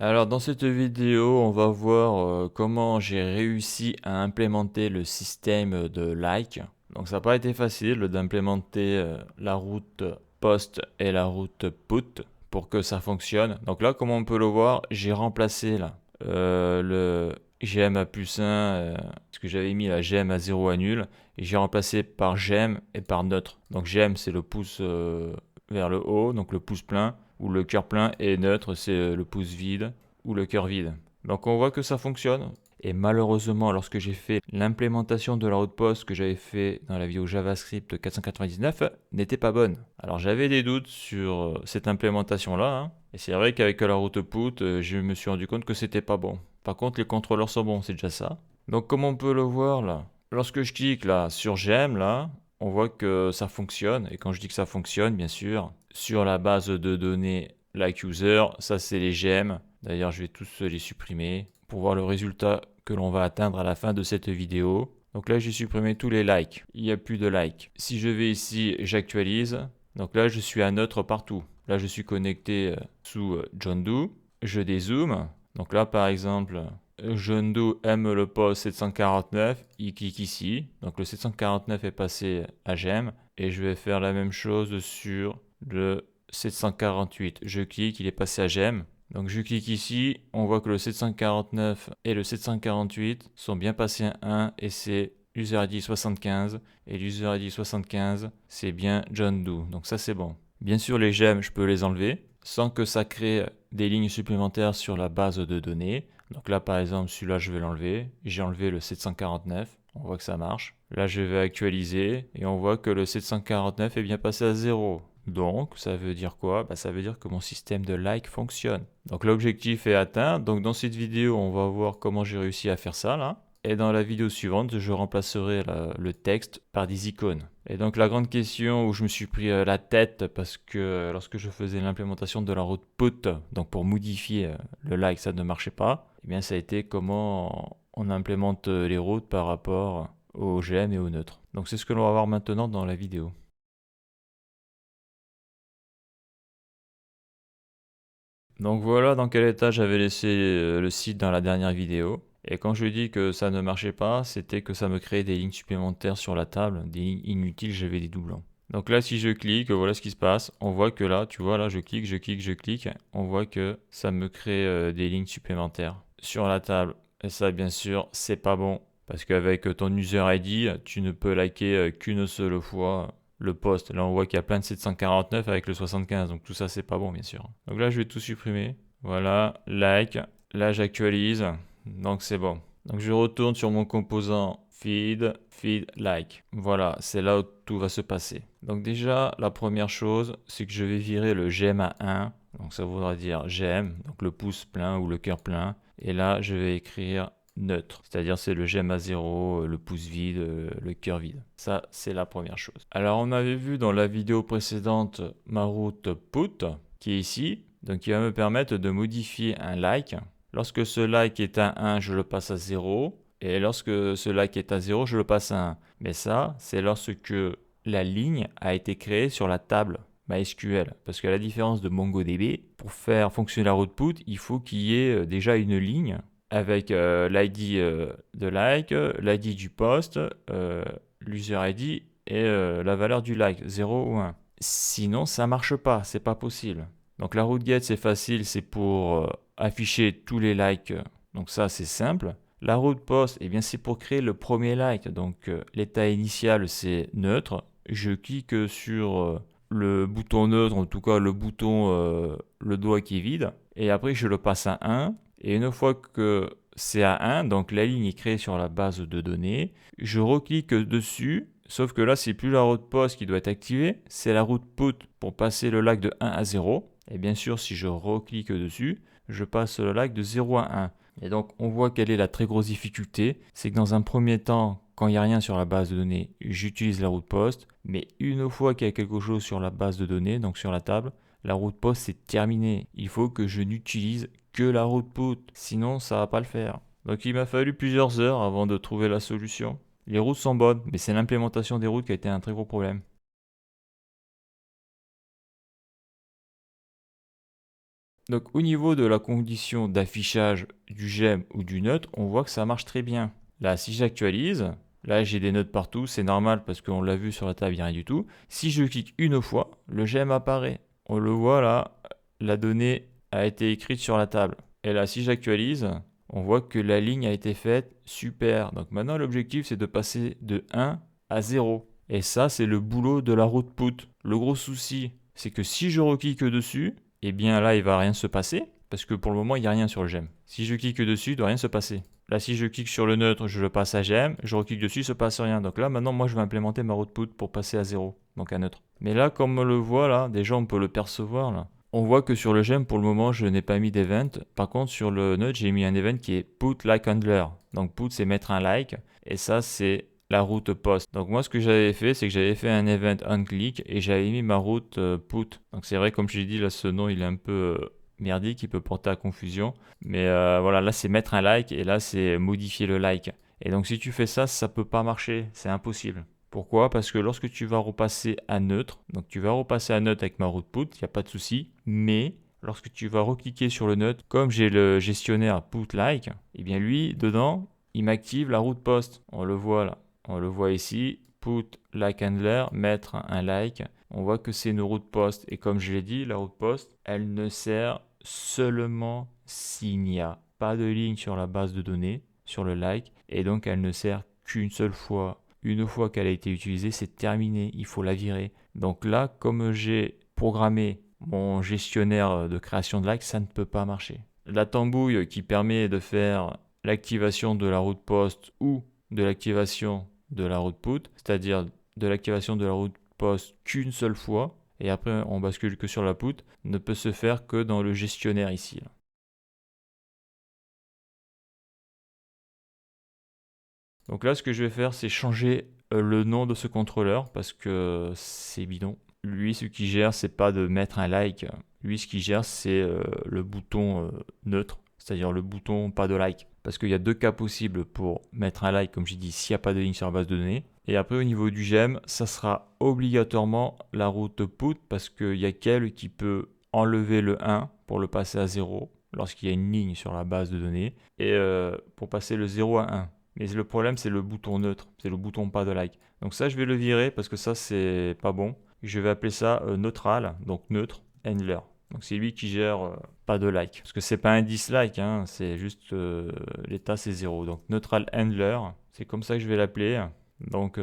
Alors dans cette vidéo, on va voir comment j'ai réussi à implémenter le système de like. Donc ça n'a pas été facile d'implémenter la route post et la route put pour que ça fonctionne. Donc là, comme on peut le voir, j'ai remplacé là le gem à plus 1, parce que j'avais mis la gem à 0 à nul, et j'ai remplacé par gem et par neutre. Donc gem c'est le pouce vers le haut, donc le pouce plein, ou le cœur plein, et neutre c'est le pouce vide ou le cœur vide. Donc on voit que ça fonctionne. Et malheureusement, lorsque j'ai fait l'implémentation de la route post que j'avais fait dans la vidéo JavaScript 499, n'était pas bonne. Alors j'avais des doutes sur cette implémentation-là, hein. Et c'est vrai qu'avec la route put, je me suis rendu compte que c'était pas bon. Par contre, les contrôleurs sont bons, c'est déjà ça. Donc comme on peut le voir là, lorsque je clique là sur j'aime là, on voit que ça fonctionne. Et quand je dis que ça fonctionne, bien sûr, sur la base de données like user, ça c'est les j'aime. D'ailleurs, je vais tous les supprimer pour voir le résultat que l'on va atteindre à la fin de cette vidéo. Donc là, j'ai supprimé tous les likes. Il n'y a plus de likes. Si je vais ici, j'actualise. Donc là, je suis à neutre partout. Là, je suis connecté sous John Doe. Je dézoome. Donc là, par exemple, John Doe aime le post 749. Il clique ici. Donc le 749 est passé à j'aime. Et je vais faire la même chose sur le 748. Je clique, il est passé à j'aime. Donc je clique ici, on voit que le 749 et le 748 sont bien passés à 1 et c'est user ID 75 et l'user ID 75 c'est bien John Doe. Donc ça c'est bon. Bien sûr les j'aime je peux les enlever sans que ça crée des lignes supplémentaires sur la base de données. Donc là par exemple celui-là je vais l'enlever. J'ai enlevé le 749. On voit que ça marche. Là je vais actualiser et on voit que le 749 est bien passé à 0. Donc, ça veut dire quoi? Ça veut dire que mon système de like fonctionne. Donc, l'objectif est atteint. Donc, dans cette vidéo, on va voir comment j'ai réussi à faire ça, là. Et dans la vidéo suivante, je remplacerai le texte par des icônes. Et donc, la grande question où je me suis pris la tête, parce que lorsque je faisais l'implémentation de la route put, donc pour modifier le like, ça ne marchait pas, eh bien, ça a été comment on implémente les routes par rapport aux GM et aux neutres. Donc, c'est ce que l'on va voir maintenant dans la vidéo. Donc voilà dans quel état j'avais laissé le site dans la dernière vidéo. Et quand je dis que ça ne marchait pas, c'était que ça me créait des lignes supplémentaires sur la table, des lignes inutiles, j'avais des doublons. Donc là, si je clique, voilà ce qui se passe. On voit que là, tu vois, là, je clique, je clique, je clique. On voit que ça me crée des lignes supplémentaires sur la table. Et ça, bien sûr, c'est pas bon. Parce qu'avec ton user ID, tu ne peux liker qu'une seule fois le post. Là, on voit qu'il y a plein de 749 avec le 75. Donc tout ça, c'est pas bon, bien sûr. Donc là, je vais tout supprimer. Voilà, like. Là, j'actualise. Donc c'est bon. Donc je retourne sur mon composant feed, feed, like. Voilà, c'est là où tout va se passer. Donc déjà, la première chose, c'est que je vais virer le j'aime à 1. Donc ça voudra dire j'aime, donc le pouce plein ou le cœur plein. Et là, je vais écrire neutre, c'est-à-dire c'est le j'aime à 0, le pouce vide, le cœur vide. Ça, c'est la première chose. Alors, on avait vu dans la vidéo précédente ma route put, qui est ici, donc qui va me permettre de modifier un like. Lorsque ce like est à 1, je le passe à 0. Et lorsque ce like est à 0, je le passe à 1. Mais ça, c'est lorsque la ligne a été créée sur la table MySQL. Parce qu'à la différence de MongoDB, pour faire fonctionner la route put, il faut qu'il y ait déjà une ligne avec l'ID de like, l'ID du post, l'user ID et la valeur du like, 0 ou 1. Sinon, ça marche pas, c'est pas possible. Donc la route get, c'est facile, c'est pour afficher tous les likes. Donc ça, c'est simple. La route post, eh bien, c'est pour créer le premier like. Donc l'état initial, c'est neutre. Je clique sur le bouton neutre, en tout cas le bouton, le doigt qui est vide. Et après, je le passe à 1. Et une fois que c'est à 1, donc la ligne est créée sur la base de données, je reclique dessus, sauf que là, c'est plus la route post qui doit être activée, c'est la route put pour passer le like de 1 à 0. Et bien sûr, si je reclique dessus, je passe le like de 0 à 1. Et donc, on voit quelle est la très grosse difficulté. C'est que dans un premier temps, quand il n'y a rien sur la base de données, j'utilise la route post. Mais une fois qu'il y a quelque chose sur la base de données, donc sur la table, la route post c'est terminé. Il faut que je n'utilise que la route put, sinon ça va pas le faire. Donc il m'a fallu plusieurs heures avant de trouver la solution. Les routes sont bonnes, mais c'est l'implémentation des routes qui a été un très gros problème. Donc au niveau de la condition d'affichage du j'aime ou du note, on voit que ça marche très bien. Là, si j'actualise, là j'ai des notes partout, c'est normal parce qu'on l'a vu sur la table, il n'y a rien du tout. Si je clique une fois, le j'aime apparaît. On le voit là, la donnée a été écrite sur la table. Et là, si j'actualise, on voit que la ligne a été faite, super. Donc maintenant, l'objectif, c'est de passer de 1 à 0. Et ça, c'est le boulot de la route put. Le gros souci, c'est que si je reclique dessus, eh bien là, il va rien se passer, parce que pour le moment, il n'y a rien sur le j'aime. Si je clique dessus, il ne doit rien se passer. Là, si je clique sur le neutre, je le passe à j'aime, je reclique dessus, il ne se passe rien. Donc là, maintenant, moi, je vais implémenter ma route put pour passer à 0, donc à neutre. Mais là, comme on le voit là, déjà, on peut le percevoir là. On voit que sur le j'aime, pour le moment, je n'ai pas mis d'event. Par contre, sur le neutre, j'ai mis un event qui est put like handler. Donc put, c'est mettre un like, et ça, c'est la route post. Donc moi, ce que j'avais fait, c'est que j'avais fait un event onClick et j'avais mis ma route put. Donc c'est vrai, comme je l'ai dit, là, ce nom, il est un peu merdique, il peut porter à confusion. Mais voilà, là, c'est mettre un like et là, c'est modifier le like. Et donc si tu fais ça, ça peut pas marcher, c'est impossible. Pourquoi? Parce que lorsque tu vas repasser à neutre, donc tu vas repasser à neutre avec ma route put, il n'y a pas de souci, mais lorsque tu vas recliquer sur le neutre, comme j'ai le gestionnaire put like, et bien lui, dedans, il m'active la route post. On le voit là. On le voit ici, put like handler, mettre un like. On voit que c'est une route post. Et comme je l'ai dit, la route post, elle ne sert seulement s'il n'y a pas de ligne sur la base de données, sur le like. Et donc, elle ne sert qu'une seule fois. Une fois qu'elle a été utilisée, c'est terminé. Il faut la virer. Donc là, comme j'ai programmé mon gestionnaire de création de like, ça ne peut pas marcher. La tambouille qui permet de faire l'activation de la route post ou de l'activation de la route put, c'est-à-dire de l'activation de la route post qu'une seule fois, et après on bascule que sur la put, ne peut se faire que dans le gestionnaire ici. Là. Donc là, ce que je vais faire, c'est changer le nom de ce contrôleur parce que c'est bidon. Lui, ce qui gère, c'est pas de mettre un like. Lui, ce qui gère, c'est le bouton neutre, c'est-à-dire le bouton pas de like. Parce qu'il y a deux cas possibles pour mettre un like, comme j'ai dit, s'il n'y a pas de ligne sur la base de données. Et après, au niveau du j'aime, ça sera obligatoirement la route put parce qu'il y a qu'elle qui peut enlever le 1 pour le passer à 0 lorsqu'il y a une ligne sur la base de données et pour passer le 0 à 1. Mais le problème, c'est le bouton neutre, c'est le bouton pas de like. Donc ça, je vais le virer parce que ça, c'est pas bon. Je vais appeler ça neutral, donc neutre, handler. Donc c'est lui qui gère pas de like. Parce que c'est pas un dislike, hein, c'est juste l'état c'est 0. Donc neutral handler, c'est comme ça que je vais l'appeler. Donc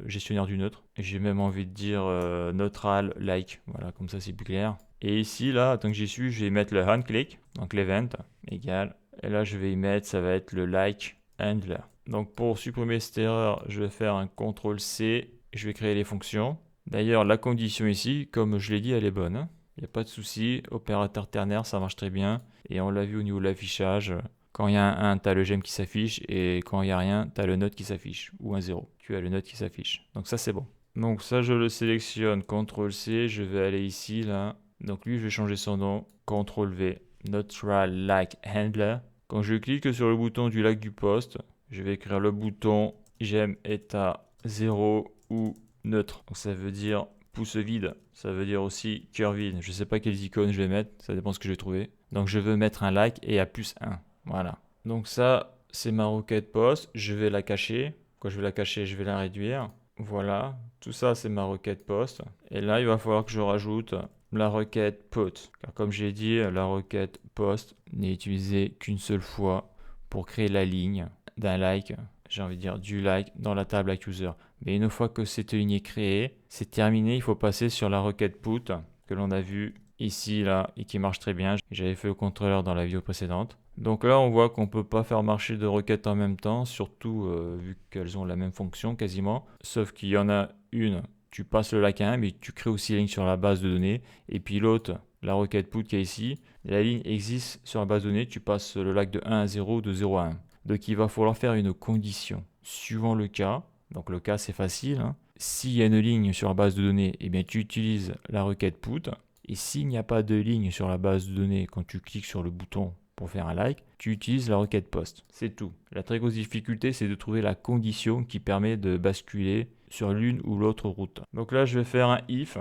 gestionnaire du neutre. Et j'ai même envie de dire neutral like. Voilà, comme ça c'est plus clair. Et ici, là, tant que j'y suis, je vais mettre le onClick, donc l'event, égal. Et là, je vais y mettre, ça va être le like handler. Donc pour supprimer cette erreur, je vais faire un CTRL-C, je vais créer les fonctions. D'ailleurs, la condition ici, comme je l'ai dit, elle est bonne. Hein. Il n'y a pas de souci, opérateur ternaire, ça marche très bien. Et on l'a vu au niveau de l'affichage. Quand il y a un 1, tu as le j'aime qui s'affiche. Et quand il n'y a rien, tu as le note qui s'affiche. Ou un 0, tu as le note qui s'affiche. Donc ça, c'est bon. Donc ça, je le sélectionne, CTRL-C, je vais aller ici, là. Donc lui, je vais changer son nom, CTRL-V, Neutral Like Handler. Quand je clique sur le bouton du like du poste, je vais écrire le bouton j'aime état 0 ou neutre. Donc ça veut dire pouce vide, ça veut dire aussi cœur vide. Je ne sais pas quelles icônes je vais mettre, ça dépend de ce que je vais trouver. Donc je veux mettre un like et à plus 1. Voilà. Donc ça, c'est ma requête post. Je vais la cacher. Quand je vais la cacher, je vais la réduire. Voilà, tout ça c'est ma requête post. Et là, il va falloir que je rajoute la requête put. Car comme j'ai dit, la requête post n'est utilisée qu'une seule fois pour créer la ligne d'un like, j'ai envie de dire du like dans la table accuser. Mais une fois que cette ligne est créée, c'est terminé, il faut passer sur la requête put que l'on a vu ici, là, et qui marche très bien. J'avais fait le contrôleur dans la vidéo précédente. Donc là, on voit qu'on ne peut pas faire marcher de requêtes en même temps, surtout vu qu'elles ont la même fonction quasiment. Sauf qu'il y en a une, tu passes le like à 1, mais tu crées aussi la ligne sur la base de données. Et puis l'autre, la requête put qui est ici, la ligne existe sur la base de données, tu passes le like de 1 à 0 ou de 0 à 1. Donc il va falloir faire une condition. Suivant le cas, donc le cas c'est facile, hein. S'il y a une ligne sur la base de données, eh bien tu utilises la requête put. Et s'il n'y a pas de ligne sur la base de données quand tu cliques sur le bouton pour faire un like, tu utilises la requête post. C'est tout. La très grosse difficulté, c'est de trouver la condition qui permet de basculer sur l'une ou l'autre route. Donc là, je vais faire un if,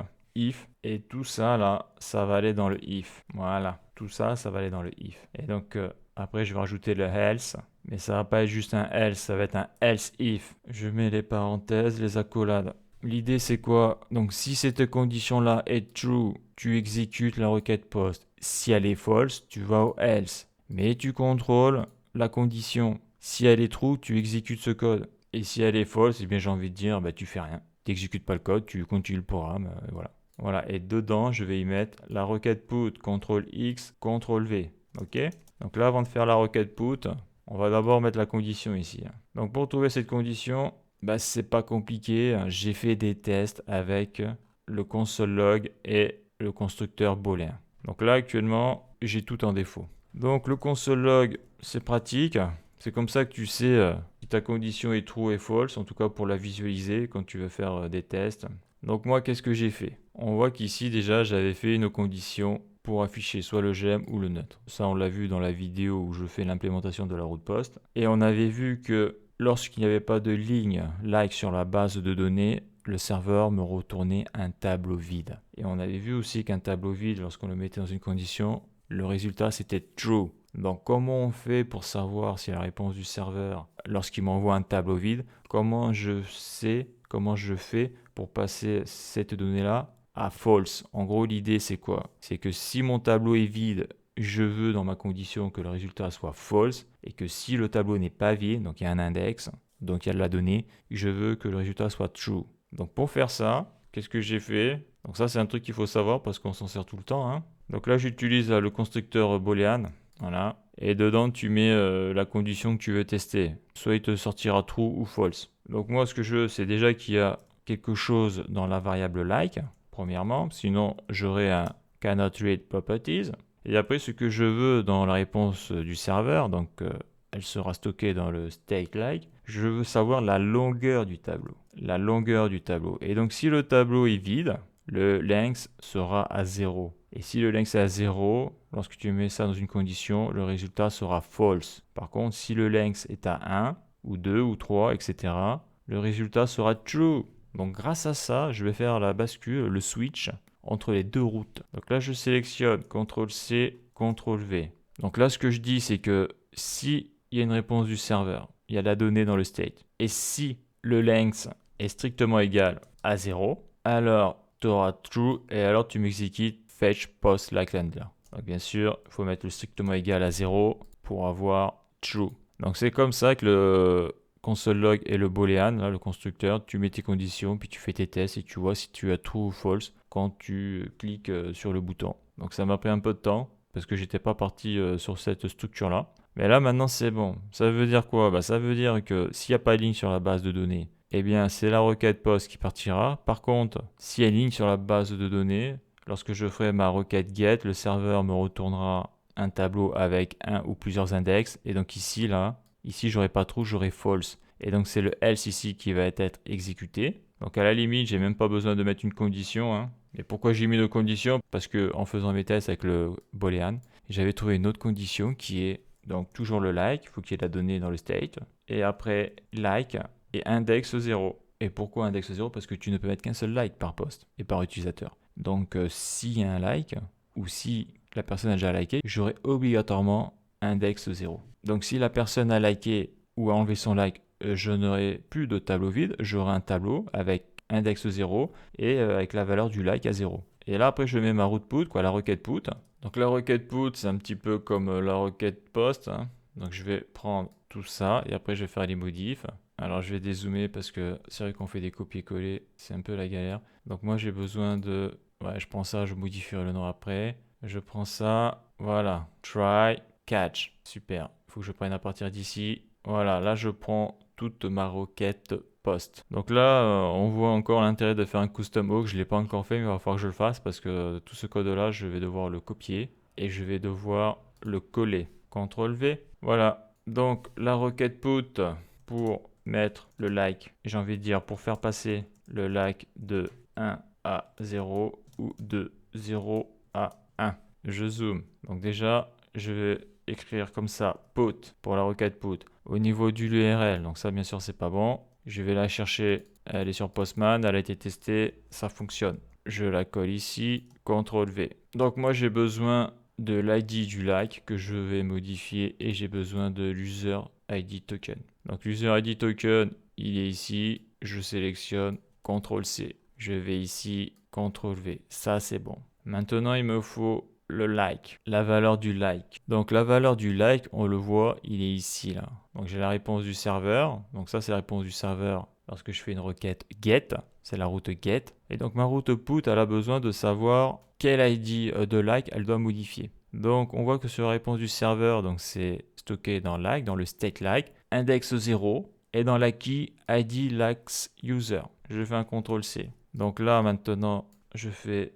et tout ça là, ça va aller dans le if. Voilà. tout ça, ça va aller dans le if. Et donc, après, je vais rajouter le else. Mais ça va pas être juste un else, ça va être un else if. Je mets les parenthèses, les accolades. L'idée, c'est quoi? Donc, si cette condition-là est true, tu exécutes la requête post. Si elle est false, tu vas au else. Mais tu contrôles la condition. Si elle est true, tu exécutes ce code. Et si elle est false, eh bien, j'ai envie de dire, bah, tu fais rien. Tu n'exécutes pas le code, tu continues le programme, voilà. Voilà, et dedans, je vais y mettre la requête put, CTRL X, CTRL V. Ok? Donc là, avant de faire la requête put, on va d'abord mettre la condition ici. Donc pour trouver cette condition, bah, c'est pas compliqué. J'ai fait des tests avec le console log et le constructeur booléen. Donc là, actuellement, j'ai tout en défaut. Donc le console log, c'est pratique. C'est comme ça que tu sais si ta condition est true et false, en tout cas pour la visualiser quand tu veux faire des tests. Donc moi, qu'est-ce que j'ai fait? On voit qu'ici déjà, j'avais fait une condition pour afficher soit le gem ou le neutre. Ça, on l'a vu dans la vidéo où je fais l'implémentation de la route post. Et on avait vu que lorsqu'il n'y avait pas de ligne like sur la base de données, le serveur me retournait un tableau vide. Et on avait vu aussi qu'un tableau vide, lorsqu'on le mettait dans une condition, le résultat c'était true. Donc comment on fait pour savoir si la réponse du serveur, lorsqu'il m'envoie un tableau vide, comment je sais, comment je fais pour passer cette donnée-là à false? En gros, l'idée c'est quoi? C'est que si mon tableau est vide, je veux dans ma condition que le résultat soit false, et que si le tableau n'est pas vide, donc il y a un index, donc il y a de la donnée, je veux que le résultat soit true. Donc pour faire ça, qu'est-ce que j'ai fait? Donc ça c'est un truc qu'il faut savoir parce qu'on s'en sert tout le temps, hein. Donc là j'utilise le constructeur boolean, voilà, et dedans tu mets la condition que tu veux tester. Soit il te sortira true ou false. Donc moi ce que je veux c'est déjà qu'il y a quelque chose dans la variable like, premièrement, sinon j'aurai un cannot read properties. Et après, ce que je veux dans la réponse du serveur, donc elle sera stockée dans le state like, je veux savoir la longueur du tableau. La longueur du tableau. Et donc, si le tableau est vide, le length sera à 0. Et si le length est à 0, lorsque tu mets ça dans une condition, le résultat sera false. Par contre, si le length est à 1, ou 2, ou 3, etc., le résultat sera true. Donc grâce à ça, je vais faire la bascule, le switch entre les deux routes. Donc là, je sélectionne CTRL-C, CTRL-V. Donc là, ce que je dis, c'est que si il y a une réponse du serveur, il y a la donnée dans le state, et si le length est strictement égal à 0, alors tu auras true, et alors tu m'exécutes fetch post like handler. Donc bien sûr, il faut mettre le strictement égal à 0 pour avoir true. Donc c'est comme ça que le console log et le boolean, là, le constructeur, tu mets tes conditions, puis tu fais tes tests et tu vois si tu as true ou false quand tu cliques sur le bouton. Donc ça m'a pris un peu de temps parce que j'étais pas parti sur cette structure-là. Mais là maintenant c'est bon. Ça veut dire quoi? Bah, ça veut dire que s'il n'y a pas de ligne sur la base de données, eh bien c'est la requête post qui partira. Par contre, s'il y a une ligne sur la base de données, lorsque je ferai ma requête get, le serveur me retournera un tableau avec un ou plusieurs index. Et donc ici, là, ici j'aurai pas true, j'aurai false. Et donc c'est le else ici qui va être exécuté. Donc à la limite, j'ai même pas besoin de mettre une condition, hein. Et pourquoi j'ai mis une condition? Parce que en faisant mes tests avec le boolean, j'avais trouvé une autre condition qui est donc toujours le like, il faut qu'il y ait la donnée dans le state. Et après like et index 0. Et pourquoi index 0? Parce que tu ne peux mettre qu'un seul like par poste et par utilisateur. Donc s'il y a un like, ou si la personne a déjà liké, j'aurai obligatoirement index 0. Donc si la personne a liké ou a enlevé son like, je n'aurai plus de tableau vide, j'aurai un tableau avec index 0 et avec la valeur du like à 0. Et là après je mets ma route put, quoi, la requête put. Donc la requête put c'est un petit peu comme la requête post, hein. Donc je vais prendre tout ça et après je vais faire les modifs. Alors je vais dézoomer parce que c'est vrai qu'on fait des copier-coller, c'est un peu la galère. Donc moi j'ai besoin de... Ouais, je prends ça, je modifierai le nom après. Je prends ça, voilà, try, catch, super. Il faut que je prenne à partir d'ici. Voilà, là je prends toute ma requête post. Donc là, on voit encore l'intérêt de faire un custom hook. Je ne l'ai pas encore fait, mais il va falloir que je le fasse parce que tout ce code-là, je vais devoir le copier et je vais devoir le coller. CTRL V. Voilà. Donc la requête put pour mettre le like, j'ai envie de dire pour faire passer le like de 1 à 0 ou de 0 à 1. Je zoome. Donc déjà, je vais écrire comme ça put pour la requête put au niveau du URL. Donc ça, bien sûr, c'est pas bon. Je vais la chercher. Elle est sur Postman, elle a été testée, ça fonctionne. Je la colle ici, CTRL V. Donc moi, j'ai besoin de l'ID du like que je vais modifier et j'ai besoin de l'user ID token. Donc l'user ID token, il est ici, je sélectionne, CTRL C. Je vais ici, CTRL V. Ça c'est bon. Maintenant il me faut le like, la valeur du like. Donc la valeur du like, on le voit, il est ici là. Donc j'ai la réponse du serveur. Donc ça c'est la réponse du serveur lorsque je fais une requête get. C'est la route get. Et donc ma route put, elle a besoin de savoir quel ID de like elle doit modifier. Donc on voit que sur la réponse du serveur, donc c'est stocké dans like, dans le state like, index 0 et dans la key ID likes user. Je fais un CTRL C. Donc là maintenant, je fais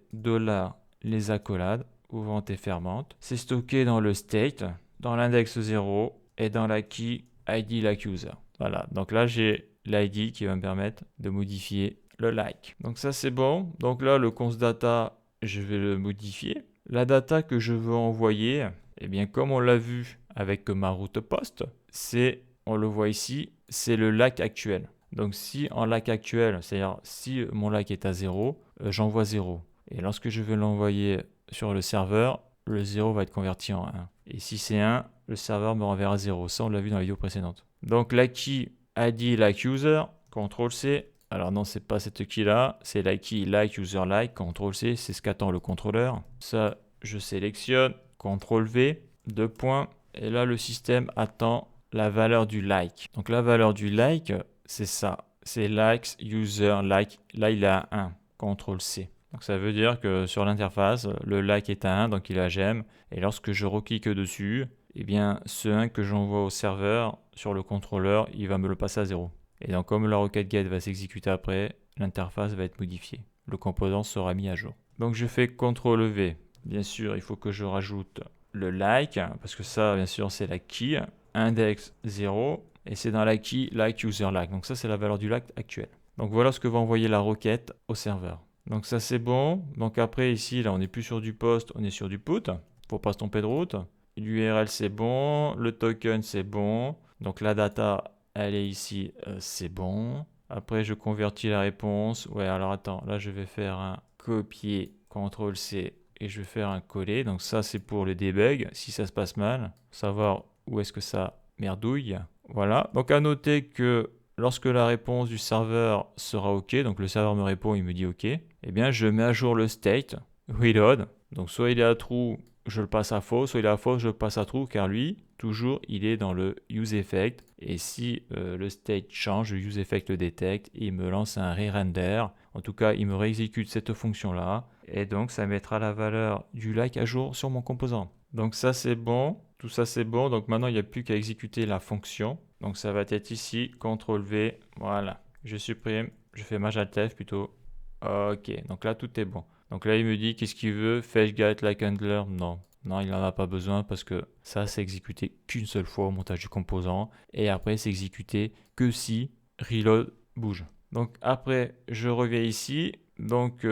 $les accolades ouvrante et fermante. C'est stocké dans le state, dans l'index 0 et dans la key ID like user. Voilà, donc là j'ai l'ID qui va me permettre de modifier le like. Donc ça c'est bon. Donc là le const data, je vais le modifier. La data que je veux envoyer, eh bien comme on l'a vu avec ma route post, c'est, on le voit ici, c'est le like actuel. Donc si en like actuel, c'est-à-dire si mon like est à 0, j'envoie 0. Et lorsque je vais l'envoyer sur le serveur, le 0 va être converti en 1. Et si c'est 1, le serveur me renverra 0. Ça, on l'a vu dans la vidéo précédente. Donc la key ID like user, CTRL C. Alors non, c'est pas cette key là, c'est la key like user like, CTRL C, c'est ce qu'attend le contrôleur. Ça, je sélectionne, CTRL V, 2 points. Et là, le système attend la valeur du like. Donc la valeur du like, c'est ça. C'est likes user like. Là, il est à 1. CTRL C. Donc ça veut dire que sur l'interface, le like est à 1, donc il a j'aime. Et lorsque je reclique dessus, eh bien ce 1 que j'envoie au serveur sur le contrôleur, il va me le passer à 0. Et donc comme la requête get va s'exécuter après, l'interface va être modifiée. Le composant sera mis à jour. Donc je fais CTRL V. Bien sûr, il faut que je rajoute le like, parce que ça, bien sûr, c'est la key, index 0, et c'est dans la key like user like. Donc ça, c'est la valeur du like actuel. Donc voilà ce que va envoyer la requête au serveur. Donc ça c'est bon. Donc après ici, là on n'est plus sur du post, on est sur du put. Faut pas se tromper de route. L'URL c'est bon, le token c'est bon. Donc la data elle est ici, c'est bon. Après je convertis la réponse. Ouais alors attends, là je vais faire un copier, CTRL C et je vais faire un coller. Donc ça c'est pour le debug, si ça se passe mal, savoir où est-ce que ça merdouille. Voilà, donc à noter que lorsque la réponse du serveur sera OK, donc le serveur me répond, il me dit OK, eh bien je mets à jour le state, reload. Donc soit il est à true, je le passe à faux, soit il est à faux, je le passe à true, car lui, toujours, il est dans le useEffect. Et si le state change, le useEffect le détecte et il me lance un re-render. En tout cas, il me réexécute cette fonction-là. Et donc, ça mettra la valeur du like à jour sur mon composant. Donc ça, c'est bon. Tout ça, c'est bon. Donc maintenant, il n'y a plus qu'à exécuter la fonction. Donc ça va être ici, CTRL V. Voilà. Je supprime. Je fais Majaltf plutôt. Ok. Donc là, tout est bon. Donc là, il me dit qu'est-ce qu'il veut. Fetch get like handler. Non. Non, il n'en a pas besoin parce que ça, c'est exécuté qu'une seule fois au montage du composant. Et après, c'est exécuté que si reload bouge. Donc après, je reviens ici. Donc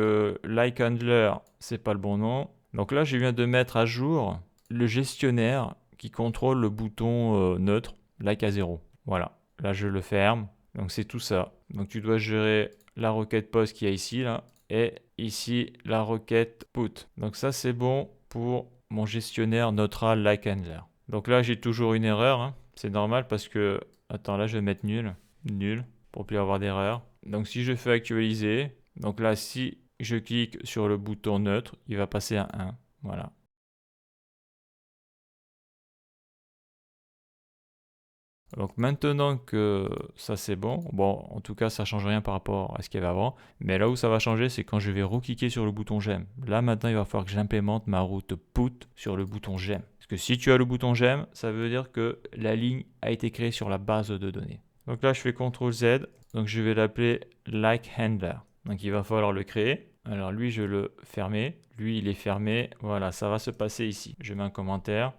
like handler, c'est pas le bon nom. Donc là, je viens de mettre à jour le gestionnaire qui contrôle le bouton neutre, like à 0. Voilà. Là, je le ferme. Donc c'est tout ça. Donc tu dois gérer la requête post qu'il y a ici, là. Et ici, la requête put. Donc ça, c'est bon pour mon gestionnaire neutral like handler. Donc là, j'ai toujours une erreur. Hein. C'est normal parce que... Attends, là, je vais mettre nul. Nul, pour plus avoir d'erreur. Donc si je fais actualiser, donc là, si je clique sur le bouton neutre, il va passer à 1. Voilà. Donc maintenant que ça c'est bon, en tout cas ça change rien par rapport à ce qu'il y avait avant, mais là où ça va changer c'est quand je vais recliquer sur le bouton j'aime. Là maintenant il va falloir que j'implémente ma route put sur le bouton j'aime. Parce que si tu as le bouton j'aime, ça veut dire que la ligne a été créée sur la base de données. Donc là je fais CTRL Z, donc je vais l'appeler like handler. Donc il va falloir le créer. Alors lui je le fermer, lui il est fermé, voilà ça va se passer ici. Je mets un commentaire.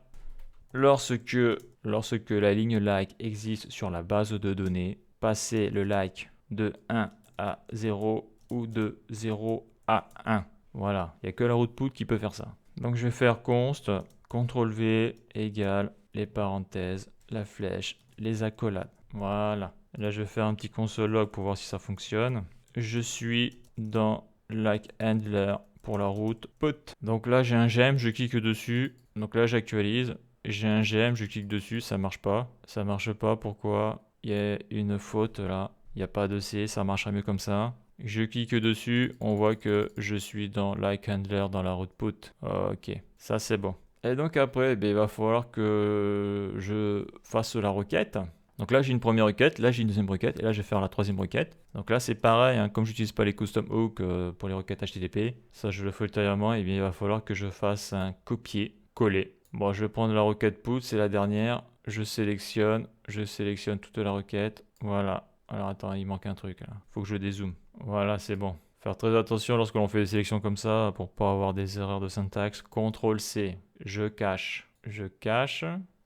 Lorsque la ligne like existe sur la base de données, passez le like de 1 à 0 ou de 0 à 1. Voilà, il n'y a que la route put qui peut faire ça. Donc je vais faire const, CTRL V égale les parenthèses, la flèche, les accolades. Voilà. Là je vais faire un petit console log pour voir si ça fonctionne. Je suis dans like handler pour la route put. Donc là, j'ai un gem, je clique dessus. Donc là, j'actualise. J'ai un gem, je clique dessus, ça marche pas. Ça marche pas, pourquoi? Il y a une faute là. Il n'y a pas de C, ça marchera mieux comme ça. Je clique dessus, on voit que je suis dans like handler dans la route put. Ok, ça c'est bon. Et donc après, il va falloir que je fasse la requête. Donc là, j'ai une première requête, là j'ai une deuxième requête, et là je vais faire la troisième requête. Donc là, c'est pareil, hein, comme je n'utilise pas les custom hooks pour les requêtes HTTP, ça je le fais ultérieurement, et bien il va falloir que je fasse un copier-coller. Bon, je vais prendre la requête put, c'est la dernière, je sélectionne toute la requête, voilà. Alors attends, il manque un truc là, faut que je dézoome. Voilà, c'est bon. Faire très attention lorsque l'on fait des sélections comme ça pour pas avoir des erreurs de syntaxe. CTRL-C, je cache,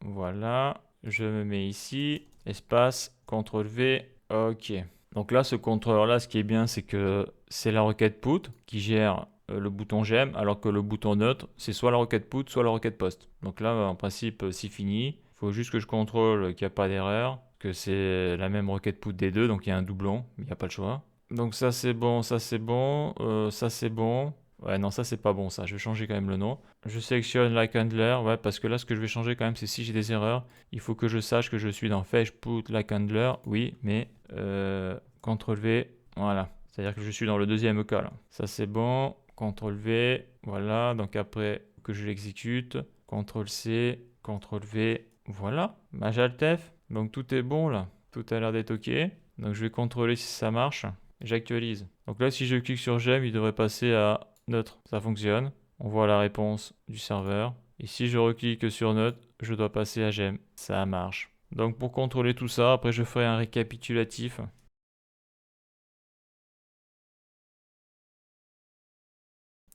voilà, je me mets ici, espace, CTRL-V, ok. Donc là, ce contrôleur-là, ce qui est bien, c'est que c'est la requête put qui gère le bouton j'aime, alors que le bouton neutre, c'est soit la requête put, soit la requête post. Donc là, en principe, c'est fini. Il faut juste que je contrôle qu'il n'y a pas d'erreur, que c'est la même requête put des deux, donc il y a un doublon, il n'y a pas le choix. Donc ça c'est bon, ça c'est bon, ça c'est bon. Ouais, non, ça c'est pas bon ça, je vais changer quand même le nom. Je sélectionne like handler, ouais, parce que là ce que je vais changer quand même, c'est si j'ai des erreurs, il faut que je sache que je suis dans fetch put like handler, oui, mais CTRL V, voilà. C'est-à-dire que je suis dans le deuxième cas là. Ça c'est bon, CTRL V, voilà, donc après que je l'exécute, CTRL C, CTRL V, voilà, Majaltef. Donc tout est bon là, tout a l'air d'être ok. Donc je vais contrôler si ça marche. J'actualise. Donc là, si je clique sur j'aime, il devrait passer à neutre. Ça fonctionne. On voit la réponse du serveur. Et si je reclique sur neutre, je dois passer à j'aime. Ça marche. Donc pour contrôler tout ça, après je ferai un récapitulatif.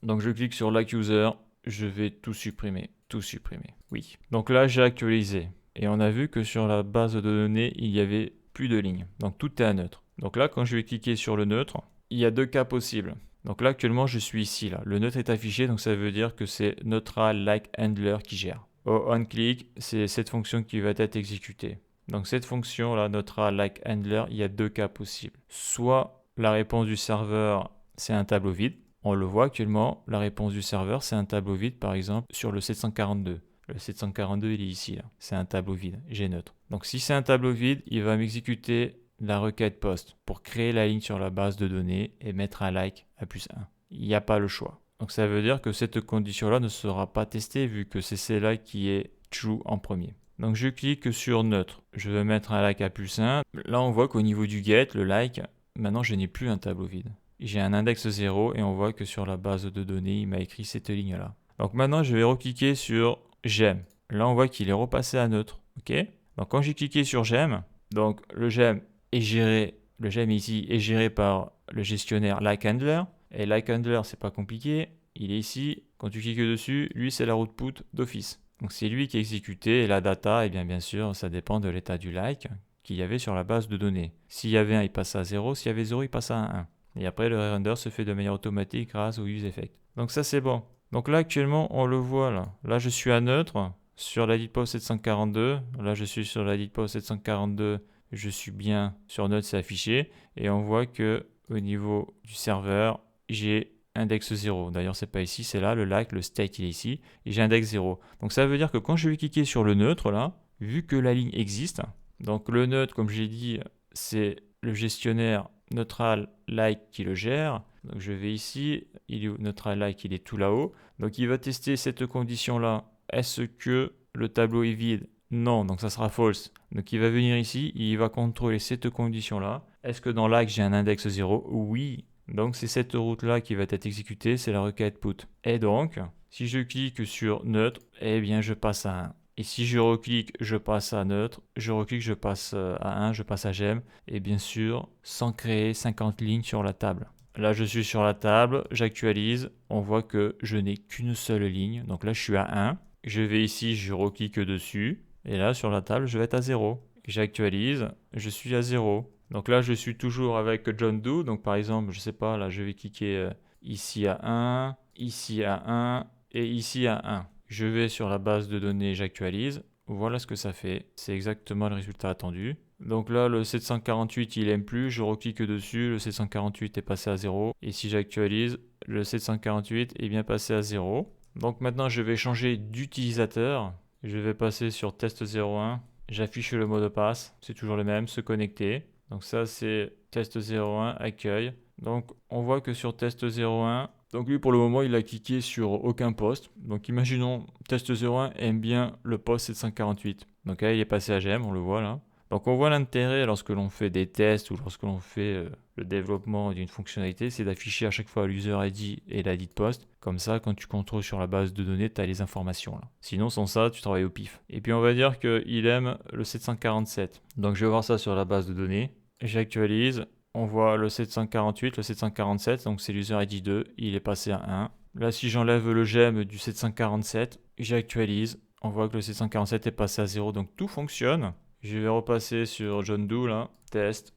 Donc je clique sur like user. Je vais tout supprimer. Tout supprimer. Oui. Donc là, j'ai actualisé. Et on a vu que sur la base de données, il y avait plus de lignes. Donc tout est à neutre. Donc là, quand je vais cliquer sur le neutre, il y a deux cas possibles. Donc là, actuellement, je suis ici. Là. Le neutre est affiché, donc ça veut dire que c'est neutral like handler qui gère. Au onClick, c'est cette fonction qui va être exécutée. Donc cette fonction là, neutral like handler, il y a deux cas possibles. Soit la réponse du serveur, c'est un tableau vide. On le voit actuellement, la réponse du serveur, c'est un tableau vide, par exemple, sur le 742. Le 742, il est ici, là. C'est un tableau vide, G neutre. Donc si c'est un tableau vide, il va m'exécuter la requête post pour créer la ligne sur la base de données et mettre un like à plus 1. Il n'y a pas le choix. Donc ça veut dire que cette condition-là ne sera pas testée vu que c'est celle-là qui est true en premier. Donc je clique sur neutre. Je veux mettre un like à plus 1. Là on voit qu'au niveau du get, le like, maintenant je n'ai plus un tableau vide. J'ai un index 0 et on voit que sur la base de données, il m'a écrit cette ligne-là. Donc maintenant je vais recliquer sur j'aime. Là on voit qu'il est repassé à neutre. Ok. Donc quand j'ai cliqué sur j'aime, donc le j'aime est géré, le j'aime ici est géré par le gestionnaire like handler. Et like handler, c'est pas compliqué, il est ici. Quand tu cliques dessus, lui c'est la route put d'office. Donc c'est lui qui est exécuté et la data, et bien sûr, ça dépend de l'état du like qu'il y avait sur la base de données. S'il y avait 1, il passe à 0, s'il y avait 0, il passe à 1. Et après, le render se fait de manière automatique grâce au use effect. Donc ça c'est bon. Donc là actuellement, on le voit là. Là je suis à neutre sur la post 742. Là je suis sur la post 742. Je suis bien sur neutre, c'est affiché. Et on voit que au niveau du serveur, j'ai index 0. D'ailleurs, c'est pas ici, c'est là, le like, le state, il est ici. Et j'ai index 0. Donc ça veut dire que quand je vais cliquer sur le neutre, là, vu que la ligne existe, donc le neutre, comme j'ai dit, c'est le gestionnaire neutral like qui le gère. Donc je vais ici, il est neutral like, il est tout là-haut. Donc il va tester cette condition-là. Est-ce que le tableau est vide? Non, donc ça sera false. Donc il va venir ici, il va contrôler cette condition-là. Est-ce que dans like j'ai un index 0? Oui. Donc c'est cette route-là qui va être exécutée, c'est la requête put. Et donc, si je clique sur neutre, eh bien je passe à 1. Et si je reclique, je passe à neutre. Je reclique, je passe à 1, je passe à j'aime. Et bien sûr, sans créer 50 lignes sur la table. Là, je suis sur la table, j'actualise. On voit que je n'ai qu'une seule ligne. Donc là, je suis à 1. Je vais ici, je reclique dessus. Et là, sur la table, je vais être à 0. J'actualise, je suis à 0. Donc là, je suis toujours avec John Doe. Donc par exemple, je sais pas, là, je vais cliquer ici à 1, ici à 1 et ici à 1. Je vais sur la base de données, j'actualise. voilà ce que ça fait. C'est exactement le résultat attendu. Donc là, le 748, il aime plus. Je reclique dessus. Le 748 est passé à 0. Et si j'actualise, le 748 est bien passé à 0. Donc maintenant, je vais changer d'utilisateur. Je vais passer sur test 01. J'affiche le mot de passe. C'est toujours le même, se connecter. Donc ça, c'est test 01, accueil. Donc on voit que sur test 01, donc lui pour le moment il a cliqué sur aucun poste. Donc imaginons test 01 aime bien le poste 748. Donc là il est passé à j'aime, on le voit là. Donc on voit l'intérêt lorsque l'on fait des tests ou lorsque l'on fait le développement d'une fonctionnalité, c'est d'afficher à chaque fois l'user ID et l'ID de poste. Comme ça, quand tu contrôles sur la base de données, tu as les informations là. Sinon, sans ça, tu travailles au pif. Et puis on va dire qu'il aime le 747. Donc je vais voir ça sur la base de données. J'actualise. On voit le 748, le 747, donc c'est l'user ID 2, il est passé à 1. Là, si j'enlève le j'aime du 747, j'actualise. On voit que le 747 est passé à 0, donc tout fonctionne. Je vais repasser sur John Doe là, test.com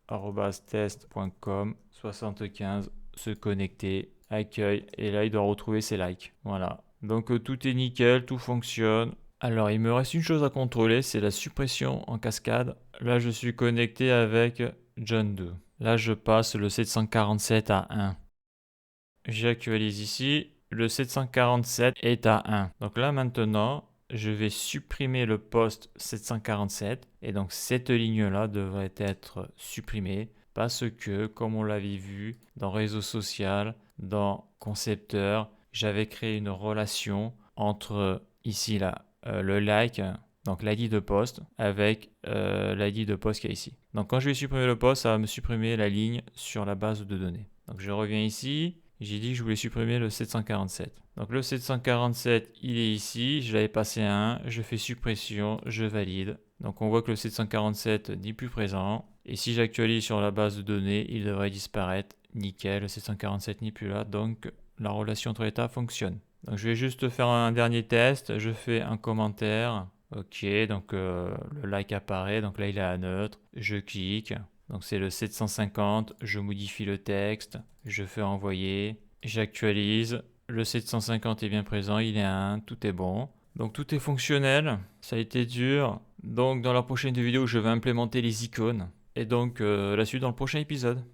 75, se connecter, accueil, et là il doit retrouver ses likes. Voilà. Donc tout est nickel, tout fonctionne. Alors il me reste une chose à contrôler, c'est la suppression en cascade. Là je suis connecté avec John Doe. Là je passe le 747 à 1. J'actualise ici, le 747 est à 1. Donc là maintenant, je vais supprimer le poste 747 et donc cette ligne-là devrait être supprimée parce que, comme on l'avait vu dans réseau social, dans concepteur, j'avais créé une relation entre ici là, le like, donc l'ID de poste, avec l'ID de poste qu'il y a ici. Donc quand je vais supprimer le poste, ça va me supprimer la ligne sur la base de données. Donc je reviens ici. J'ai dit que je voulais supprimer le 747. Donc le 747, il est ici, je l'avais passé à 1, je fais suppression, je valide. Donc on voit que le 747 n'est plus présent. Et si j'actualise sur la base de données, il devrait disparaître. Nickel, le 747 n'est plus là, donc la relation entre états fonctionne. Donc je vais juste faire un dernier test, je fais un commentaire. Ok, donc le like apparaît, donc là il est à neutre, je clique. Donc c'est le 750, je modifie le texte, je fais envoyer, j'actualise, le 750 est bien présent, il est à 1, tout est bon. Donc tout est fonctionnel, ça a été dur. Donc dans la prochaine vidéo, je vais implémenter les icônes. Et donc la suite dans le prochain épisode.